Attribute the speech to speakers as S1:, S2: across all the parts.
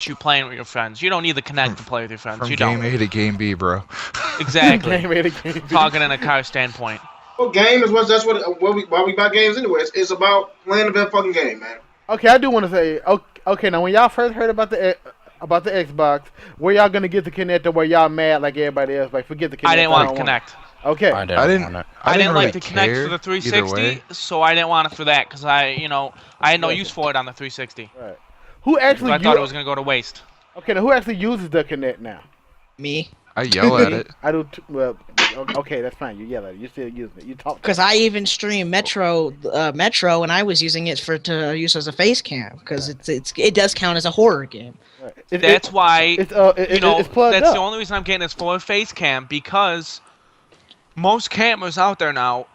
S1: you playing with your friends. You don't need the Kinect to play with your friends.
S2: From
S1: You
S2: game
S1: don't.
S2: A to game B, bro.
S1: Exactly.
S3: Game A to game B.
S1: Talking in a car standpoint.
S4: Well, game is what that's what we why we buy games anyway. It's about playing the fucking game, man.
S3: Okay, I do want to say, okay, now when y'all first heard about the Xbox, were y'all gonna get the Kinect or were y'all mad like everybody else? Like, forget the Kinect.
S1: I didn't want
S3: don't
S1: Kinect.
S3: Okay.
S2: I didn't
S1: I didn't
S2: really
S1: like the Kinect
S2: care
S1: for the
S2: either
S1: 360,
S2: way.
S1: so I didn't want it for that because I had no use for it on the 360.
S3: Right. Who
S1: So
S3: actually?
S1: I thought it was gonna go to waste.
S3: Okay, now who actually uses the Kinect now?
S5: Me.
S2: I yell at it.
S3: I do. Well, okay, that's fine. You yell at it. You're still using it. You talk.
S5: Because I even stream Metro, and I was using it to use as a face cam because it does count as a horror game.
S3: Right.
S1: That's why
S3: it's
S1: that's
S3: plugged up.
S1: the only reason I'm getting this for face cam because most cameras out there now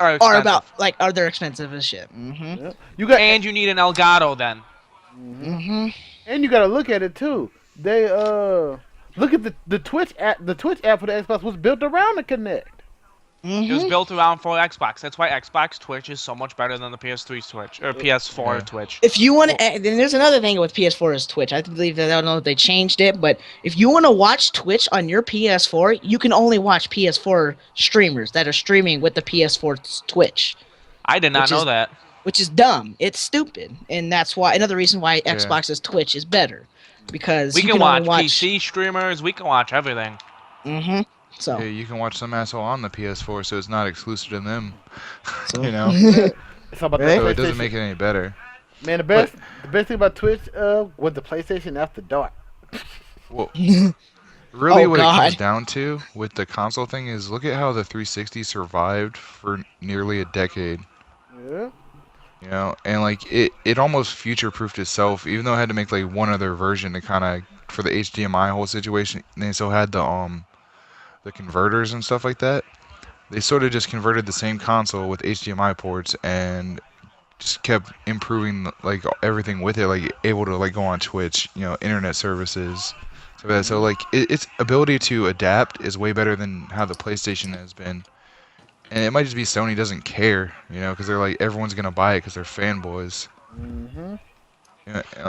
S1: are expensive.
S5: Are they're expensive as shit. Mm-hmm.
S3: Yeah. You got
S1: And you need an Elgato then.
S5: Mm-hmm.
S3: and you got to look at it too. They look at the Twitch app. The Twitch app for the Xbox was built around the Kinect.
S1: It was built around for Xbox. That's why Xbox Twitch is so much better than the PS3 Twitch or PS4 Twitch.
S5: If you want to, then there's another thing with PS4 is Twitch. I believe that I don't know if they changed it, but if you want to watch Twitch on your PS4, you can only watch PS4 streamers that are streaming with the PS4 Twitch.
S1: I did not know that.
S5: Which is dumb. It's stupid, and that's why another reason why Xbox's Twitch is better, because
S1: We
S5: you
S1: can
S5: only
S1: watch PC streamers. We can watch everything.
S5: Mm-hmm. So.
S2: Yeah, you can watch some asshole on the PS4, so it's not exclusive to them.
S5: So.
S2: You know.
S3: It's about
S2: So it doesn't make it any better.
S3: Man, the best thing about Twitch was the PlayStation After Dark.
S2: Well, really, what it
S5: God.
S2: comes down to with the console thing is look at how the 360 survived for nearly a decade.
S3: Yeah.
S2: You know, and like it almost future-proofed itself, even though it had to make like one other version to kind of for the HDMI whole situation. They still had the converters and stuff like that. They sort of just converted the same console with HDMI ports and just kept improving like everything with it, like able to like go on Twitch, you know, internet services. So like its ability to adapt is way better than how the PlayStation has been. And it might just be Sony doesn't care, you know, because they're like everyone's gonna buy it because they're fanboys.
S3: Mm-hmm.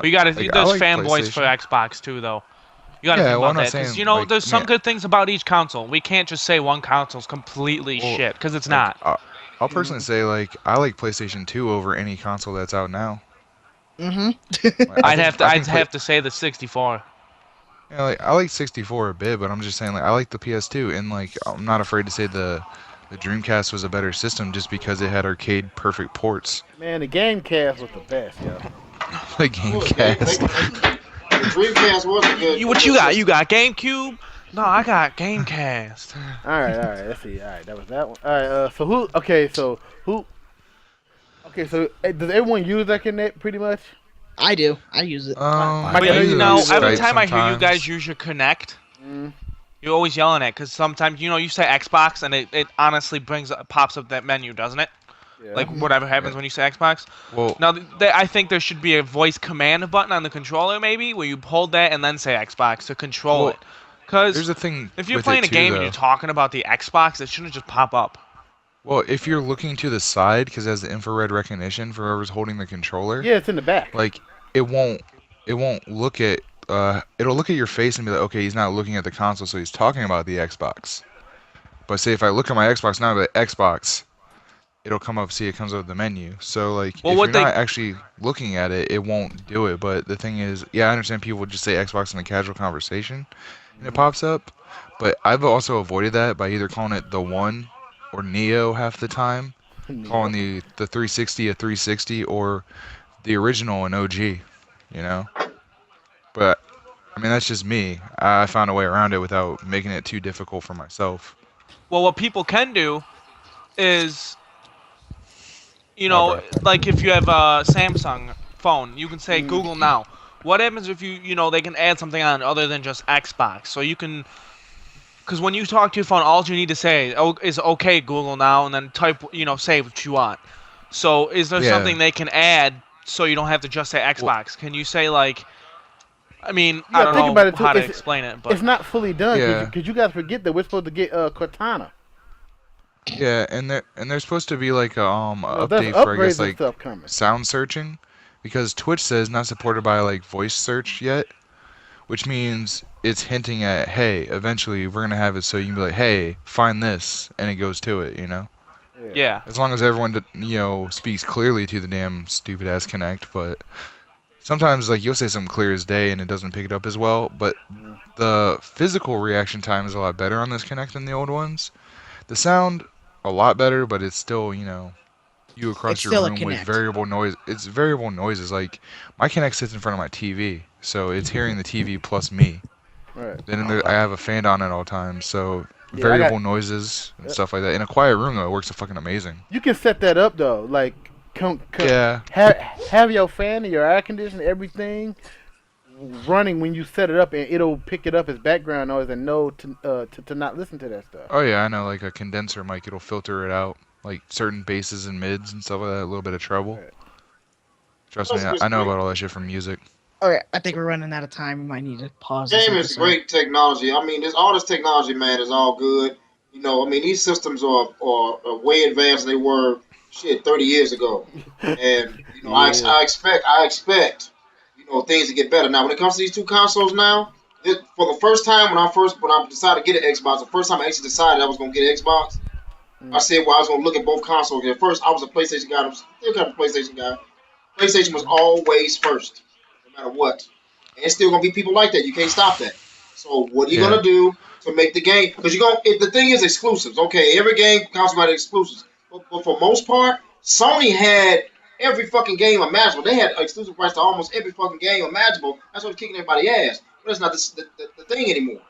S1: You gotta.
S2: Like,
S1: there's
S2: like
S1: fanboys for
S2: PlayStation.
S1: Xbox too, though. You gotta
S2: Yeah,
S1: think
S2: well,
S1: about
S2: I'm not
S1: that because
S2: saying,
S1: you know
S2: like,
S1: there's some
S2: yeah.
S1: good things about each console. We can't just say one console's completely
S2: Well,
S1: shit because it's
S2: like,
S1: not.
S2: I'll personally say like I like PlayStation 2 over any console that's out now.
S5: Mm-hmm.
S2: Like,
S1: I'd
S2: I
S1: have
S2: think
S1: to say the 64.
S2: Yeah, like I like 64 a bit, but I'm just saying like I like the PS2, and like I'm not afraid to say the Dreamcast was a better system just because it had arcade perfect ports.
S3: Man, the Gamecast was the best, yo.
S2: The Gamecast.
S4: The Dreamcast wasn't good.
S1: What you got? You got GameCube? No, I got Gamecast.
S3: All right. Let's see. All right, that was that one. All right. So who? Okay. So who? Okay. So does everyone use that Kinect pretty much?
S5: I do. I use it.
S2: I
S1: But
S2: use
S1: you know,
S2: Skype
S1: every time I hear you
S2: sometimes.
S1: guys use your Kinect,
S3: Mm.
S1: you're always yelling at because sometimes you say Xbox and it honestly pops up that menu, doesn't it?
S3: Yeah.
S1: Like whatever happens when you say Xbox.
S2: Well,
S1: Now, I think there should be a voice command button on the controller, maybe, where you hold that and then say Xbox to control
S2: Well,
S1: it. Because
S2: there's a thing.
S1: if you're
S2: with
S1: playing
S2: it
S1: a game
S2: too,
S1: and you're
S2: though.
S1: talking about the Xbox, it shouldn't just pop up.
S2: Well, if you're looking to the side because it has the infrared recognition for whoever's holding the controller,
S3: Yeah, it's in the back.
S2: like it won't look at it'll look at your face and be like, okay, he's not looking at the console, so he's talking about the Xbox. But say if I look at my Xbox now, the Xbox, it'll come up. See, it comes up with the menu. So like,
S1: Well,
S2: if
S1: what
S2: you're
S1: they-
S2: not actually looking at it, it won't do it. But the thing is, yeah, I understand people just say Xbox in a casual conversation, and it pops up. But I've also avoided that by either calling it the One or Neo half the time, calling the 360 a 360 or the original an OG, you know. But I mean, that's just me. I found a way around it without making it too difficult for myself.
S1: Well, what people can do is, like if you have a Samsung phone, you can say Google Now. What happens if they can add something on other than just Xbox? So you can, because when you talk to your phone, all you need to say is okay Google Now, and then type, say what you want. So is there
S2: Yeah.
S1: something they can add so you don't have to just say Xbox? Can you say like, I mean,
S3: Yeah,
S1: I don't
S3: think
S1: know
S3: about it, too.
S1: how to
S3: It's-
S1: explain it, but
S3: It's not fully done
S2: Yeah.
S3: because you guys forget that we're supposed to get Cortana.
S2: Yeah, and there's supposed to be like a
S3: There's
S2: update for I
S3: upgrades
S2: guess
S3: and
S2: like
S3: stuff coming.
S2: sound searching, because Twitch says not supported by like voice search yet, which means it's hinting at, hey, eventually we're gonna have it so you can be like, hey, find this, and it goes to it, you know.
S3: Yeah.
S1: Yeah.
S2: As long as everyone, speaks clearly to the damn stupid ass Connect, but sometimes like you'll say something clear as day and it doesn't pick it up as well. But
S3: Mhm.
S2: the physical reaction time is a lot better on this Connect than the old ones. The sound a lot better, but it's still, you
S5: It's
S2: across your
S5: still a
S2: room with
S5: Connect.
S2: variable noise. It's variable noises. Like my Connect sits in front of my TV, so it's hearing the TV plus me.
S3: Right.
S2: I have a fan on at all times, so
S3: Yeah, I got.
S2: variable noises and
S3: uh,
S2: stuff like that. In a quiet room, though, it works fucking amazing.
S3: You can set that up though. Like,
S2: Yeah,
S3: have your fan and your air conditioner, everything running when you set it up, and it'll pick it up as background noise and know to not listen to that stuff.
S2: oh yeah, I know. Like a condenser mic, it'll filter it out, like certain basses and mids and stuff like that. A little bit of treble.
S3: Right.
S2: Trust me,
S4: Plus, it's
S2: I know
S4: great.
S2: about all that shit from music.
S5: Okay, I think we're running out of time. We might need to pause this
S4: Game is
S5: episode.
S4: great technology. I mean, all this technology, man, is all good. You know, I mean, these systems are way advanced than they were shit 30 years ago. And you know,
S3: Yeah.
S4: I expect things to get better. Now, when it comes to these two consoles, now for the first time when I decided to get an Xbox, the first time I actually decided I was gonna get an Xbox, I
S3: Mm.
S4: said, well, I was gonna look at both consoles. At first, I was a PlayStation guy. I'm still kind of a PlayStation guy. PlayStation was always first, no matter what. And it's still gonna be people like that. You can't stop that. So what are you
S2: Yeah,
S4: gonna do to make the game? Because the thing is exclusives. Okay, every game console got exclusives, but for most part, Sony had every fucking game imaginable. They had exclusive rights to almost every fucking game imaginable. That's what's kicking everybody's ass. But that's not the thing anymore.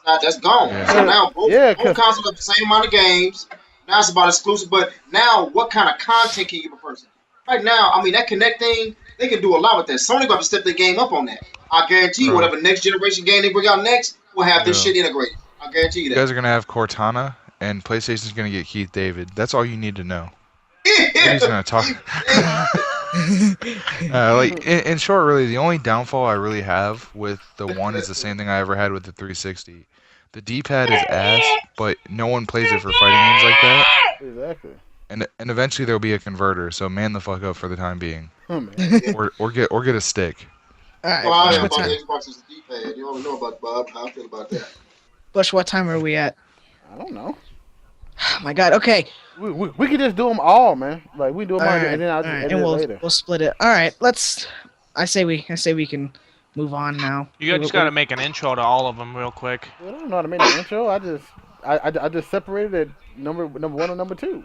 S4: That's gone.
S2: yeah,
S4: So now
S3: Yeah,
S4: both
S3: cause
S4: consoles have the same amount of games. Now it's about exclusive, but now what kind of content can you give a person? Right now, I mean that Connect thing, they can do a lot with that. Sony got to step their game up on that. I guarantee you,
S2: bro.
S4: whatever next generation game they bring out next will have this
S2: Yo,
S4: shit integrated. I guarantee you
S2: you
S4: that.
S2: guys are gonna have Cortana, and PlayStation's gonna get Keith David. That's all you need to know. Everybody's gonna talk. Like in short, really, the only downfall I really have with the one is the same thing I ever had with the 360. The D-pad is ass, but no one plays it for fighting games like that.
S3: exactly.
S2: And eventually there'll be a converter, so man the fuck up for the time being,
S3: Oh man.
S2: or get a stick.
S5: All
S4: So
S5: right,
S4: I
S5: Bush.
S4: am
S5: What
S4: about the
S5: time?
S4: Xbox is the D-pad. You already know about Bob. How I feel about that.
S5: Bush, what time are we at?
S3: I don't know.
S5: Oh my God. Okay.
S3: We could just do them all, man. Like we do them
S5: All
S3: all,
S5: right.
S3: and then I'll
S5: All
S3: just
S5: right.
S3: edit
S5: And
S3: it
S5: we'll
S3: later.
S5: split it. All right. Let's. I say we can move on now.
S1: You just gotta make an intro to all of them real quick.
S3: I don't know how to make an intro. I just separated it number one and number two.